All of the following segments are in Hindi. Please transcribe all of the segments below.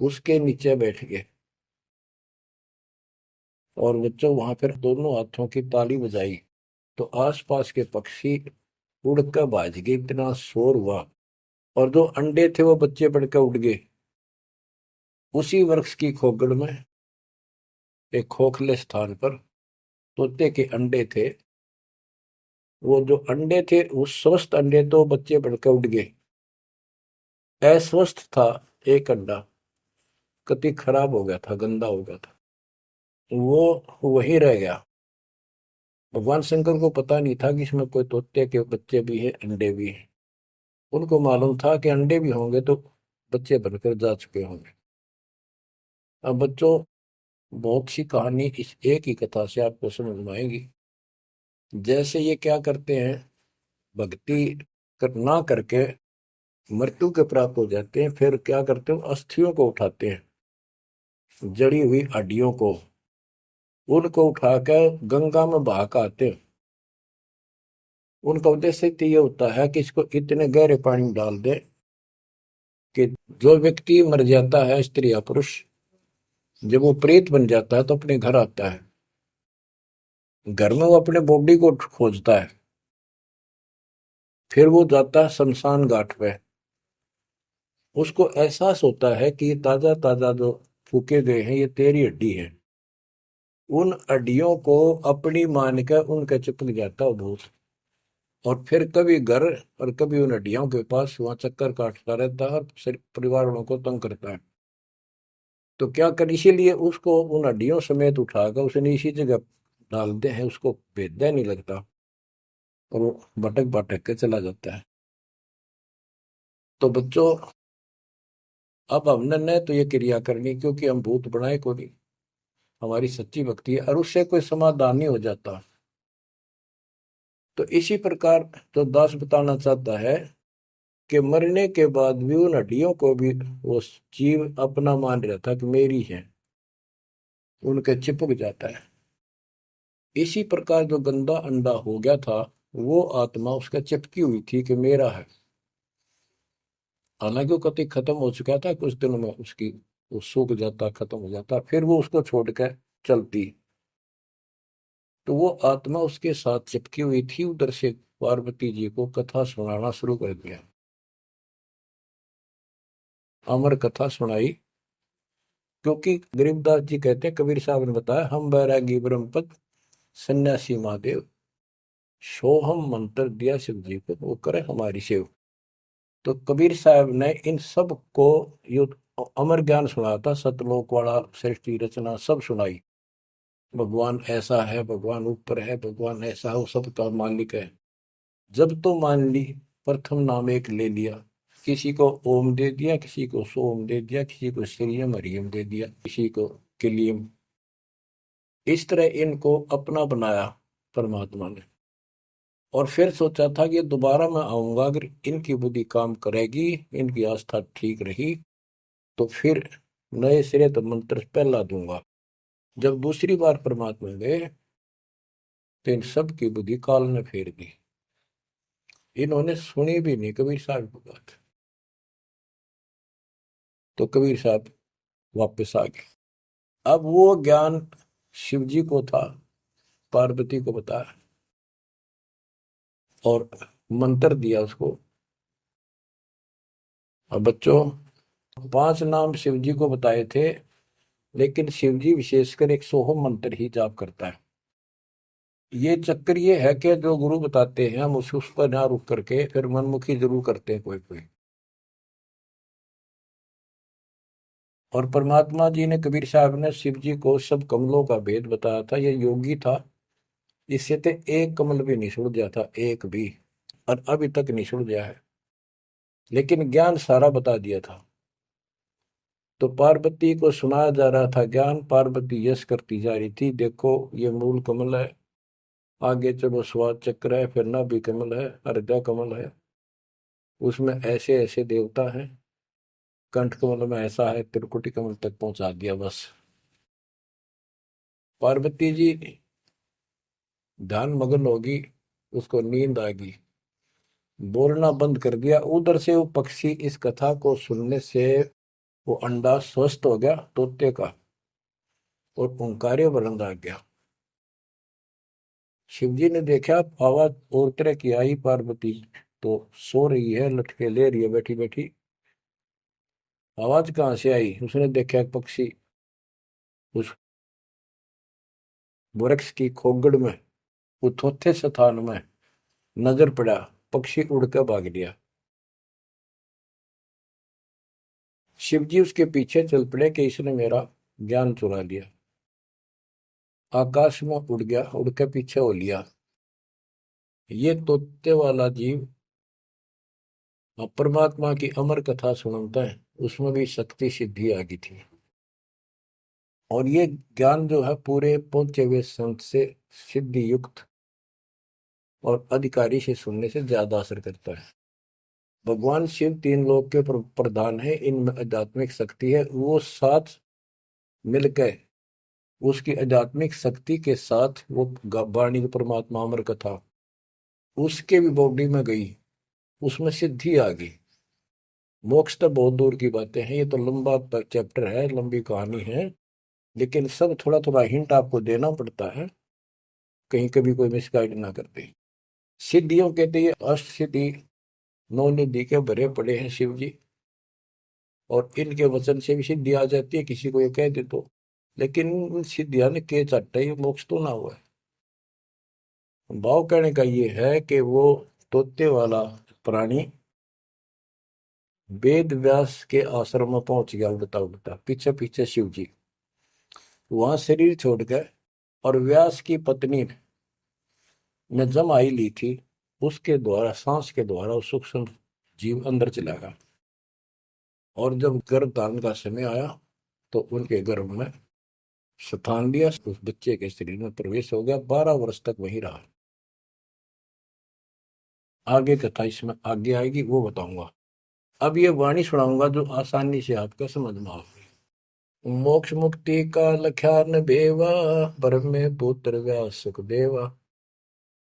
उसके नीचे बैठ गए। और बच्चों वहां फिर दोनों हाथों की ताली बजाई तो आसपास के पक्षी उड़कर भाज गए, इतना शोर हुआ। और जो अंडे थे वो बच्चे बढ़कर उड़ गए। उसी वृक्ष की खोगड़ में एक खोखले स्थान पर तोते के अंडे थे। वो जो अंडे थे उस स्वस्थ अंडे तो बच्चे बढ़कर उड़ गए। अस्वस्थ था एक अंडा, कति खराब हो गया था, गंदा हो गया था, वो वही रह गया। भगवान शंकर को पता नहीं था कि इसमें कोई तोते के बच्चे भी हैं, अंडे भी हैं। उनको मालूम था कि अंडे भी होंगे तो बच्चे बनकर जा चुके होंगे। अब बच्चों, बहुत सी कहानी इस एक ही कथा से आपको समझ में आएगी। जैसे ये क्या करते हैं, भक्ति ना करके मृत्यु के प्राप्त हो जाते हैं, फिर क्या करते हैं, अस्थियों को उठाते हैं, जड़ी हुई हड्डियों को, उनको उठाकर गंगा में बहा के आते हैं। उनका उद्देश्य तो ये होता है कि इसको इतने गहरे पानी में डाल दे कि जो व्यक्ति मर जाता है, स्त्री या पुरुष, जब वो प्रेत बन जाता है तो अपने घर आता है। घर में वो अपने बॉडी को खोजता है, फिर वो जाता है शमशान घाट पे। उसको एहसास होता है कि ये ताजा ताजा जो फूके गए हैं ये तेरी हड्डी है। उन हड्डियों को अपनी मान कर उनके चिपक जाता है भूत। और फिर कभी घर और कभी उन हड्डियों के पास वहां चक्कर काटता रहता है और परिवार वालों को तंग करता है। तो क्या कर, इसीलिए उसको उन हड्डियों समेत उठाकर उसने इसी जगह डालते हैं, उसको भेदा नहीं लगता और वो भटक भटक के चला जाता है। तो बच्चों, अब हमने न तो ये क्रिया करनी क्योंकि हम भूत बनाए को नहीं, हमारी सच्ची भक्ति है और उससे कोई समाधान नहीं हो जाता। तो इसी प्रकार जो दास बताना चाहता है कि मरने के बाद भी उन हड्डियों को भी वो जीव अपना मान रहा था कि मेरी है, उनके चिपक जाता है। इसी प्रकार जो गंदा अंडा हो गया था, वो आत्मा उसका चिपकी हुई थी कि मेरा है। हालांकि वो कति खत्म हो चुका था, कुछ दिनों में उसकी वो सूख जाता, खत्म हो जाता, फिर वो उसको छोड़कर चलती। तो वो आत्मा उसके साथ चिपकी हुई थी। उधर से पार्वती जी को कथा सुनाना शुरू कर दिया, अमर कथा सुनाई। क्योंकि गरीबदास जी कहते हैं, कबीर साहब ने बताया, हम बैरागी ब्रह्मपद सन्यासी महादेव, सोहम मंत्र दिया शिव जी को, वो करे हमारी सेव। तो कबीर साहब ने इन सब को यो अमर ज्ञान सुनाया था, सतलोक वाला, सृष्टि रचना सब सुनाई। भगवान ऐसा है, भगवान ऊपर है, भगवान ऐसा है, वो सबका मालिक है। जब तो मान ली, प्रथम नाम एक ले लिया, किसी को ओम दे दिया, किसी को सोम दे दिया, किसी को श्रीयम हरियम दे दिया, किसी को किलियम। इस तरह इनको अपना बनाया परमात्मा ने। और फिर सोचा था कि दोबारा मैं आऊंगा, अगर इनकी बुद्धि काम करेगी, इनकी आस्था ठीक रही, तो फिर नए सिरे तो मंत्र पहला दूंगा। जब दूसरी बार परमात्मा गए तो इन सब की बुद्धि काल ने फेर दी। इन्होंने सुनी भी नहीं कबीर साहब की बात। तो कबीर साहब वापस आ गए। अब वो ज्ञान शिव जी को था, पार्वती को बताया और मंत्र दिया उसको। और बच्चों, 5 नाम शिव जी को बताए थे, लेकिन शिव जी विशेषकर एक सोहम मंत्र ही जाप करता है। ये चक्कर ये है कि जो गुरु बताते हैं हम उस पर ना रुक करके फिर मनमुखी जरूर करते हैं कोई कोई। और परमात्मा जी ने, कबीर साहब ने शिव जी को सब कमलों का भेद बताया था। ये योगी था, इससे तो एक कमल भी नहीं सुलझा था, एक भी, और अभी तक नहीं सुलझा है, लेकिन ज्ञान सारा बता दिया था। तो पार्वती को सुनाया जा रहा था ज्ञान, पार्वती यश करती जा रही थी, देखो ये मूल कमल है, आगे चलो स्वाद चक्र है, फिर नाभि कमल है, अर्धा कमल है, उसमें ऐसे ऐसे देवता हैं, कंठ कमल में ऐसा है, त्रिकुटी कमल तक पहुंचा दिया बस। पार्वती जी ध्यान मग्न होगी, उसको नींद आ गई, बोलना बंद कर दिया। उधर से वो पक्षी इस कथा को सुनने से वो अंडा स्वस्थ हो गया तोते का और ओंकार्य बुलंद आ गया। शिवजी ने देखा आवाज और तरह की आई, पार्वती तो सो रही है, लटके ले रही है बैठी बैठी, आवाज कहाँ से आई? उसने देखा एक पक्षी उस वृक्ष की खोगड़ में, उथोथे स्थान में नजर पड़ा, पक्षी उड़ कर भाग लिया। शिवजी उसके पीछे चल पड़े कि इसने मेरा ज्ञान चुरा लिया। आकाश में उड़ गया, उड़ के पीछे हो लिया। ये तोते वाला जीव परमात्मा की अमर कथा सुनता है, उसमें भी शक्ति सिद्धि आ गई थी। और ये ज्ञान जो है पूरे पहुंचे हुए संत से सिद्धि युक्त और अधिकारी से सुनने से ज्यादा असर करता है। भगवान शिव तीन लोक के प्रधान है, इनमें आध्यात्मिक शक्ति है, वो साथ मिलकर उसकी आध्यात्मिक शक्ति के साथ वो वाणी जो परमात्मा अमर कथा उसके भी बॉडी में गई, उसमें सिद्धि आ गई। मोक्ष तो बहुत दूर की बातें हैं, ये तो लंबा चैप्टर है, लंबी कहानी है, लेकिन सब थोड़ा थोड़ा हिंट आपको देना पड़ता है, कहीं कभी कोई मिसगाइड ना करते। सिद्धियों कहते हैं अष्ट सिद्धि, नौ निधि के भरे पड़े हैं शिव जी, और इनके वचन से भी सिद्धि आ जाती है, किसी को ये कह दे तो। लेकिन सिद्धियां ने के चाटा, ये मोक्ष तो ना हुआ है। भाव कहने का ये है कि वो तोते वाला प्राणी वेद व्यास के आश्रम में पहुंच गया, उड़ता उड़ता पीछे पीछे शिव जी, वहां शरीर छोड़ गए। और व्यास की पत्नी ने जमाई ली थी, उसके द्वारा सांस के द्वारा वो सूक्ष्म जीव अंदर चला गया। और जब गर्भ धारण का समय आया तो उनके गर्भ में स्थान लिया, उस बच्चे के शरीर में प्रवेश हो गया, 12 वर्ष तक वहीं रहा। आगे कथा इसमें आगे आएगी, वो बताऊंगा। अब ये वाणी सुनाऊंगा जो आसानी से आपका समझ में आएगी। मोक्ष मुक्ति का लख्यान बेवा, ब्रह्म में पुत्र व्यास सुखदेवा,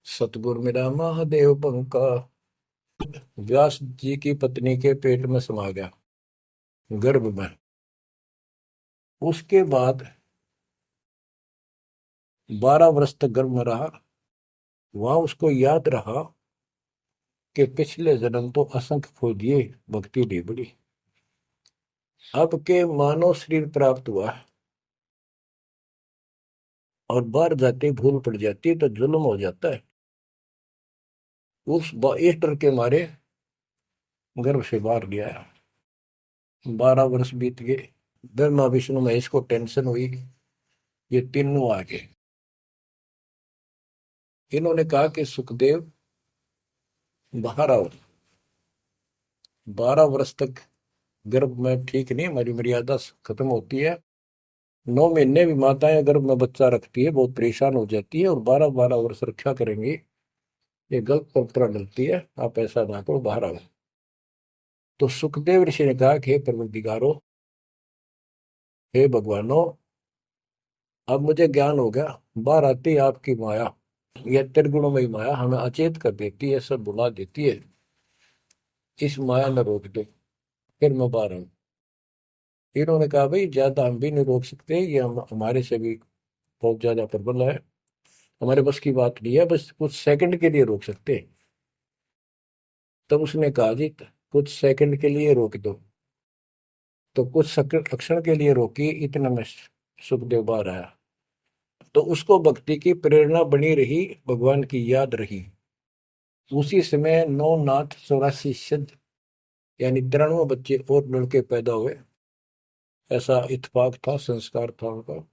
सतगुरु मेरा महादेव पंका, व्यास जी की पत्नी के पेट में समा गया, गर्भ में। उसके बाद 12 वर्ष तक गर्भ में रहा। वहां उसको याद रहा कि पिछले जन्म तो असंख्य खो दिए, भक्ति नहीं बड़ी, अब के मानव शरीर प्राप्त हुआ और बाहर जाते भूल पड़ जाती है तो जुल्म हो जाता है। इस डर के मारे गर्भ से बाहर लिया। 12 वर्ष बीत गए, ब्रह्मा विष्णु महेश को टेंशन हुई, ये तीनों आ गए। इन्होंने कहा कि सुखदेव बाहर आओ, 12 वर्ष तक गर्भ में ठीक नहीं, हमारी मर्यादा खत्म होती है। 9 महीने भी माताएं गर्भ में बच्चा रखती है, बहुत परेशान हो जाती है, और 12-12 वर्ष रक्षा करेंगी, ये गलत परंपरा डलती है, आप ऐसा ना करो, बाहर आओ। तो सुखदेव ऋषि ने कहा कि हे परवरदिगारो, हे भगवानो, अब मुझे ज्ञान हो गया, बाहर आती है आपकी माया, यह त्रिगुणमयी माया हमें अचेत कर देती है, सब बुला देती है, इस माया ने रोक दो, फिर मैं बाहर आऊं। इन्होंने कहा भाई ज्यादा हम भी नहीं रोक सकते, ये हमारे से भी बहुत ज्यादा प्रबल है, हमारे बस की बात नहीं है, बस कुछ सेकंड के लिए रोक सकते हैं। तब उसने कहा जी कुछ सेकंड के लिए रोक दो। तो कुछ क्षण के लिए रोकी, इतना में सुखदेव बाहर आया। तो उसको भक्ति की प्रेरणा बनी रही, भगवान की याद रही। उसी समय 9 नाथ 84 सिद्ध, यानी 93 बच्चे और लड़के पैदा हुए, ऐसा इत्तेफाक था, संस्कार था उनका।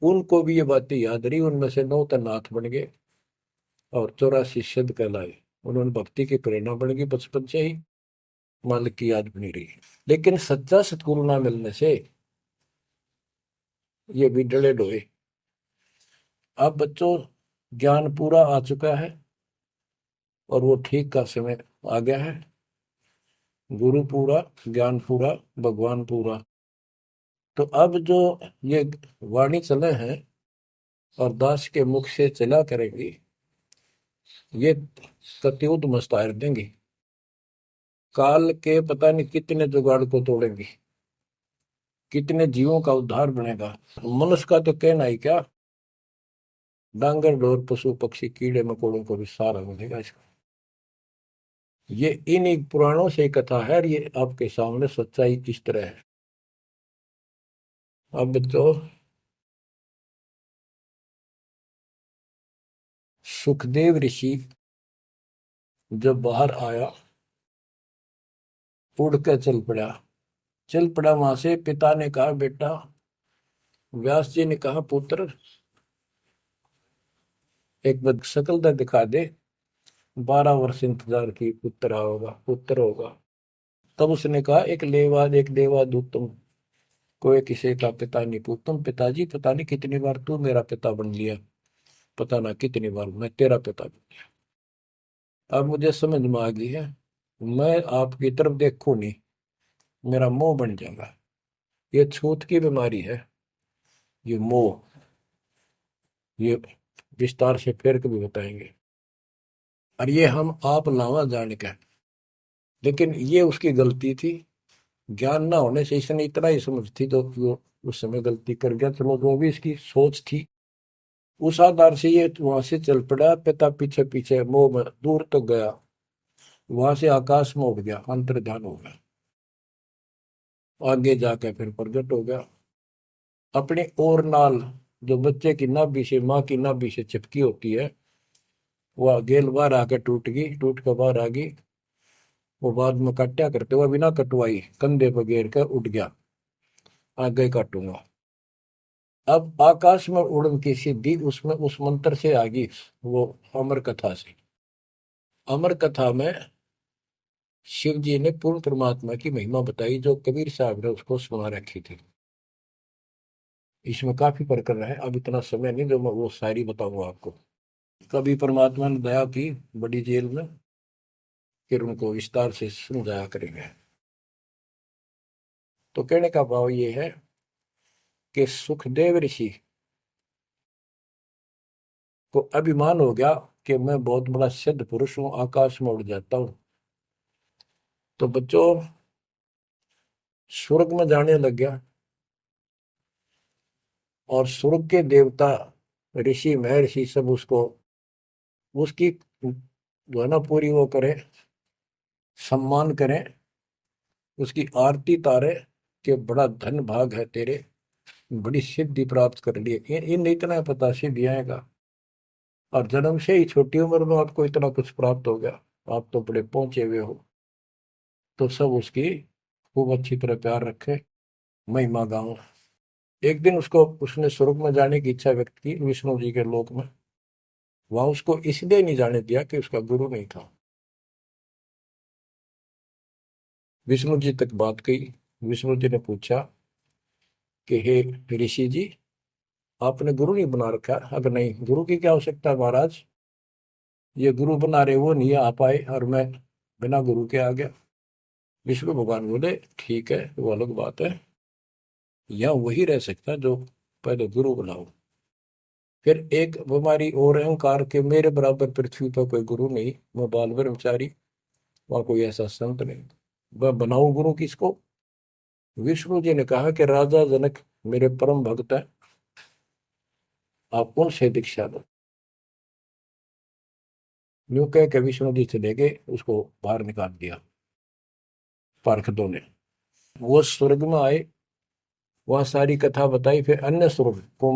उनको भी ये बातें याद रही, उनमें से 9 तो नाथ बन गए और 84 सिद्ध कहलाए। उन्होंने भक्ति की प्रेरणा बन गई बचपन से ही, मालिक की याद बनी रही। लेकिन सच्चा सतगुरु ना मिलने से ये भी डले डोए। अब बच्चों ज्ञान पूरा आ चुका है और वो ठीक का समय आ गया है। गुरु पूरा, ज्ञान पूरा, भगवान पूरा। तो अब जो ये वाणी चले हैं और दास के मुख से चला करेंगी, ये कत्युत मस्तार देंगी, काल के पता नहीं कितने जुगाड़ को तोड़ेंगी। कितने जीवों का उद्धार बनेगा। मनुष्य का तो कहना ही क्या, डांगर डोर पशु पक्षी कीड़े मकोड़ों को भी सहारा मिलेगा इसका। ये इन पुराणों से कथा है और ये आपके सामने सच्चाई इस तरह है। अब तो सुखदेव ऋषि जब बाहर आया, उड़ कर चल पड़ा वहां से। पिता ने कहा बेटा, व्यास जी ने कहा पुत्र, एक बार शकल दिखा दे। 12 वर्ष इंतजार की, पुत्र होगा। तब उसने कहा एक देवा दूतम, कोई किसी का पिता नहीं पूछतम। पिताजी पता नहीं कितनी बार तू मेरा पिता बन लिया, पता ना कितनी बार मैं तेरा पिता बन लिया। अब मुझे समझ में आ गई है, मैं आपकी तरफ देखूं नहीं, मेरा मोह बन जाएगा। ये छूत की बीमारी है, ये मोह। ये विस्तार से फिर कभी बताएंगे। और ये हम आप लावा जान के, लेकिन ये उसकी गलती थी। ज्ञान ना होने से इसने इतना ही समझ थी तो वो उस समय गलती कर गया। चलो जो भी इसकी सोच थी, उस आधार से ये वहां से चल पड़ा। पिता पीछे पीछे मोह में दूर तक गया, वहां से आकाश में उड़ गया, अंतर्ध्यान हो गया। आगे जाके फिर प्रकट हो गया। अपनी और नाल जो बच्चे की नाभि से, माँ की नाभि से चिपकी होती है, वह गेल बाहर आके टूट गई, टूट कर बाहर आ गई। वो बाद में काटा करते हुए बिना कटवाई कंधे पर घेर कर उठ गया, आगे काटूंगा। अब आकाश में उड़न की सिद्धि उसमें उस मंत्र से आ गई, वो अमर कथा से। अमर कथा में शिव जी ने पूर्ण परमात्मा की महिमा बताई, जो कबीर साहब ने उसको सुना रखी थी। इसमें काफी प्रकरण है, अब इतना समय नहीं जो मैं वो सारी बताऊंगा आपको। कभी परमात्मा ने दया की बड़ी जेल में, फिर उनको विस्तार से समझाया करेंगे। तो कहने का भाव ये है कि सुखदेव ऋषि को अभिमान हो गया कि मैं बहुत बड़ा सिद्ध पुरुष हूं, आकाश में उड़ जाता हूं। तो बच्चों, स्वर्ग में जाने लग गया। और स्वर्ग के देवता, ऋषि महर्षि सब उसको, उसकी जो है ना पूरी वो करें, सम्मान करें, उसकी आरती तारे कि बड़ा धन भाग है तेरे, बड़ी सिद्धि प्राप्त कर ली। इन इतना पता सिद्धि आएगा, और जन्म से ही छोटी उम्र में आपको इतना कुछ प्राप्त हो गया, आप तो बड़े पहुंचे हुए हो। तो सब उसकी खूब अच्छी तरह प्यार रखे, महिमा गाओ। एक दिन उसको, उसने स्वर्ग में जाने की इच्छा व्यक्त की विष्णु जी के लोक में। वहां उसको इसलिए नहीं जाने दिया कि उसका गुरु नहीं था। विष्णु जी तक बात कही। विष्णु जी ने पूछा कि हे ऋषि जी, आपने गुरु नहीं बना रखा? अगर नहीं, गुरु की क्या आवश्यकता है महाराज, ये गुरु बना रहे वो नहीं आ पाए और मैं बिना गुरु के आ गया। विष्णु भगवान बोले ठीक है, वो अलग बात है, या वही रह सकता है जो पहले गुरु बनाओ। फिर एक बीमारी और अहंकार के, मेरे बराबर पृथ्वी पर कोई गुरु नहीं, मैं बाल ब्रह्मचारी, वहां कोई ऐसा संत नहीं, मैं बनाऊं गुरु किसको? विष्णु जी ने कहा कि राजा जनक मेरे परम भक्त है, आप उनसे दीक्षा लो। यूं कह के विष्णु जी चले गए, उसको बाहर निकाल दिया पार्षदों ने। वो स्वर्ग में आए, वहां सारी कथा बताई। फिर अन्य स्वर्ग को